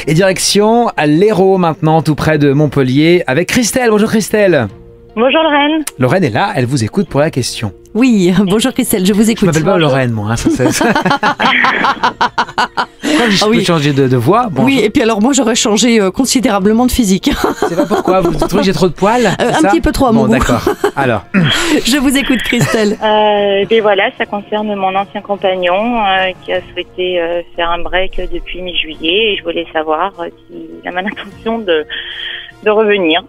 Et direction à l'Hérault maintenant, tout près de Montpellier, avec Christelle. Bonjour Christelle. Bonjour Lorraine. Lorraine est là, elle vous écoute pour la question. Oui, bonjour Christelle, je vous écoute. Je m'appelle pas Lorraine, moi. Hein, je peux changer de voix. Bonjour. Oui, et puis alors moi j'aurais changé considérablement de physique. C'est pas pourquoi, vous trouvez que j'ai trop de poils un petit peu trop à mon goût. D'accord, alors. Je vous écoute Christelle. Ben voilà, ça concerne mon ancien compagnon qui a souhaité faire un break depuis mi-juillet et je voulais savoir s'il a l'intention de revenir.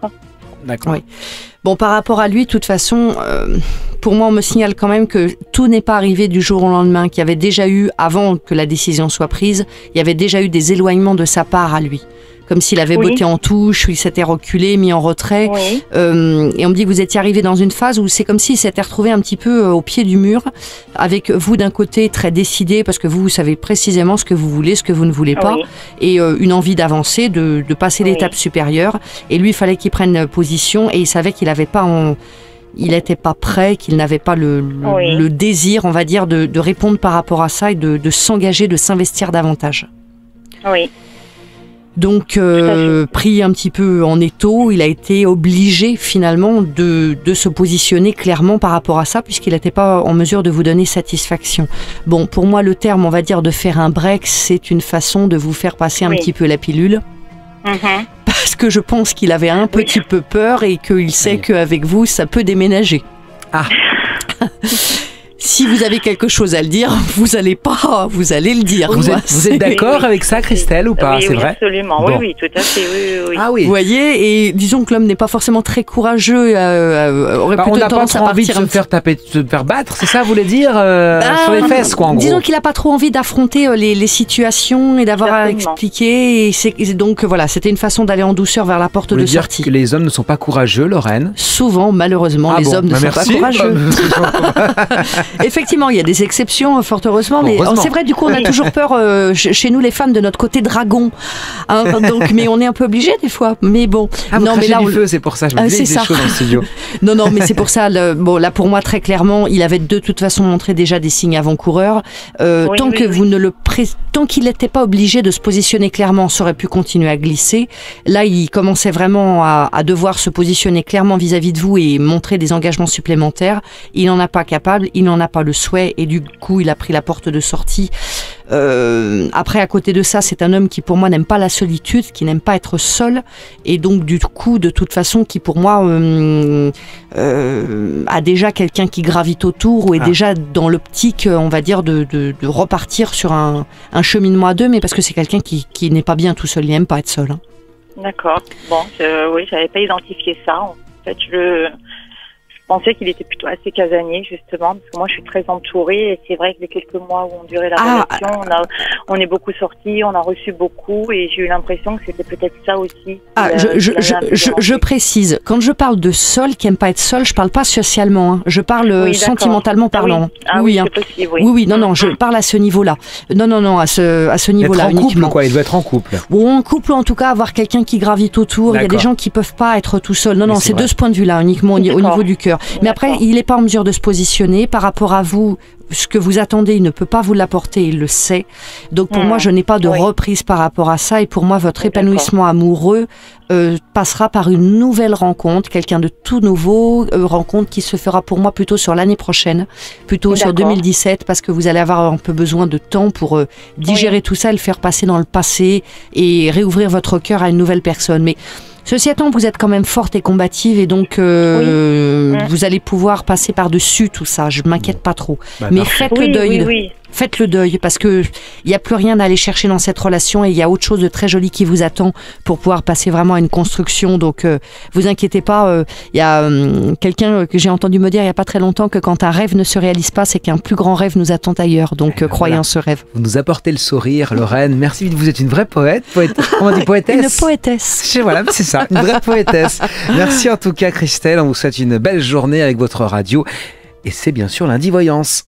D'accord. Oui. Bon, par rapport à lui, de toute façon, pour moi, on me signale quand même que tout n'est pas arrivé du jour au lendemain, qu'il y avait déjà eu, avant que la décision soit prise, il y avait déjà eu des éloignements de sa part à lui. Comme s'il avait botté en touche, ou il s'était reculé, mis en retrait. Oui. Et on me dit que vous étiez arrivé dans une phase où c'est comme s'il s'était retrouvé un petit peu au pied du mur, avec vous d'un côté très décidé, parce que vous savez précisément ce que vous voulez, ce que vous ne voulez pas, et une envie d'avancer, de passer l'étape supérieure. Et lui, il fallait qu'il prenne position, et il savait qu'il n'avait pas il n'était pas prêt, qu'il n'avait pas le désir, on va dire, de répondre par rapport à ça et de s'engager, de s'investir davantage. Oui. Donc, pris un petit peu en étau, il a été obligé finalement de se positionner clairement par rapport à ça, puisqu'il n'était pas en mesure de vous donner satisfaction. Bon, pour moi, le terme, on va dire, de faire un break, c'est une façon de vous faire passer un petit peu la pilule. Parce que je pense qu'il avait un petit peu peur et qu'il sait qu'avec vous, ça peut déménager. Ah. Si vous avez quelque chose à le dire, vous allez le dire. Vous êtes d'accord avec ça, Christelle, ou pas? C'est vrai? Absolument, bon. oui, tout à fait, oui. Ah oui. Vous voyez, et disons que l'homme n'est pas forcément très courageux, aurait plutôt tendance à envie de se faire taper, de se faire battre, c'est ça, vous voulez dire, sur les fesses, quoi, en gros. Disons qu'il n'a pas trop envie d'affronter les situations et d'avoir à expliquer. Et donc voilà, c'était une façon d'aller en douceur vers la porte de sortie. Que les hommes ne sont pas courageux, Lorraine? Souvent, malheureusement, les hommes ne sont pas courageux. Effectivement, il y a des exceptions, fort heureusement, mais c'est vrai, du coup, on a toujours peur, chez nous, les femmes, de notre côté dragon. Hein, donc, mais on est un peu obligés des fois. Mais bon. Ah, vous crachez du feu, c'est pour ça. Je me disais des choses dans le studio. Non, mais c'est pour ça. Bon, là, pour moi, très clairement, il avait de toute façon montré déjà des signes avant-coureurs. Tant qu'il n'était pas obligé de se positionner clairement, ça aurait pu continuer à glisser. Là, il commençait vraiment à devoir se positionner clairement vis-à-vis de vous et montrer des engagements supplémentaires. Il n'en a pas capable, il n'en a pas le souhait et du coup, il a pris la porte de sortie. Après, à côté de ça, c'est un homme qui, pour moi, n'aime pas la solitude, qui n'aime pas être seul et donc, du coup, de toute façon, qui, pour moi, a déjà quelqu'un qui gravite autour ou est déjà dans l'optique, on va dire, de repartir sur un cheminement à deux, mais parce que c'est quelqu'un qui n'est pas bien tout seul, il n'aime pas être seul. Hein. D'accord. Bon, oui, j'avais pas identifié ça. En fait, je pensais qu'il était plutôt assez casanier, justement, parce que moi, je suis très entourée, et c'est vrai que les quelques mois où on durait la relation, on est beaucoup sortis, on a reçu beaucoup, et j'ai eu l'impression que c'était peut-être ça aussi. Je précise, quand je parle de seul, qui n'aime pas être seul, je parle pas socialement, hein. Je parle sentimentalement parlant. Oui, c'est possible, oui. Non, je parle à ce niveau-là. Non, à ce niveau-là uniquement. Couple, quoi, il doit être en couple. Ou en couple, en tout cas, avoir quelqu'un qui gravite autour. Il y a des gens qui peuvent pas être tout seuls. Non, c'est de ce point de vue-là, uniquement au niveau du cœur. Mais après, il n'est pas en mesure de se positionner par rapport à vous. Ce que vous attendez, il ne peut pas vous l'apporter, il le sait. Donc pour moi, je n'ai pas de reprise par rapport à ça. Et pour moi, votre épanouissement amoureux passera par une nouvelle rencontre, quelqu'un de tout nouveau, rencontre qui se fera pour moi plutôt sur l'année prochaine, plutôt sur 2017, parce que vous allez avoir un peu besoin de temps pour digérer tout ça, le faire passer dans le passé et réouvrir votre cœur à une nouvelle personne. Mais ceci étant, vous êtes quand même forte et combative et donc vous allez pouvoir passer par-dessus tout ça. Je ne m'inquiète pas trop. Mais faites le deuil. Faites le deuil parce que il n'y a plus rien à aller chercher dans cette relation et il y a autre chose de très joli qui vous attend pour pouvoir passer vraiment à une construction. Donc, vous inquiétez pas. Il y a quelqu'un que j'ai entendu me dire il n'y a pas très longtemps que quand un rêve ne se réalise pas, c'est qu'un plus grand rêve nous attend ailleurs. Donc, croyez en ce rêve. Vous nous apportez le sourire, Lorraine. Merci. Vous êtes une vraie poète. Comment on dit poétesse? Une poétesse. Voilà, c'est ça. Une vraie poétesse. Merci en tout cas, Christelle. On vous souhaite une belle journée avec votre radio. Et c'est bien sûr Lundi Voyance.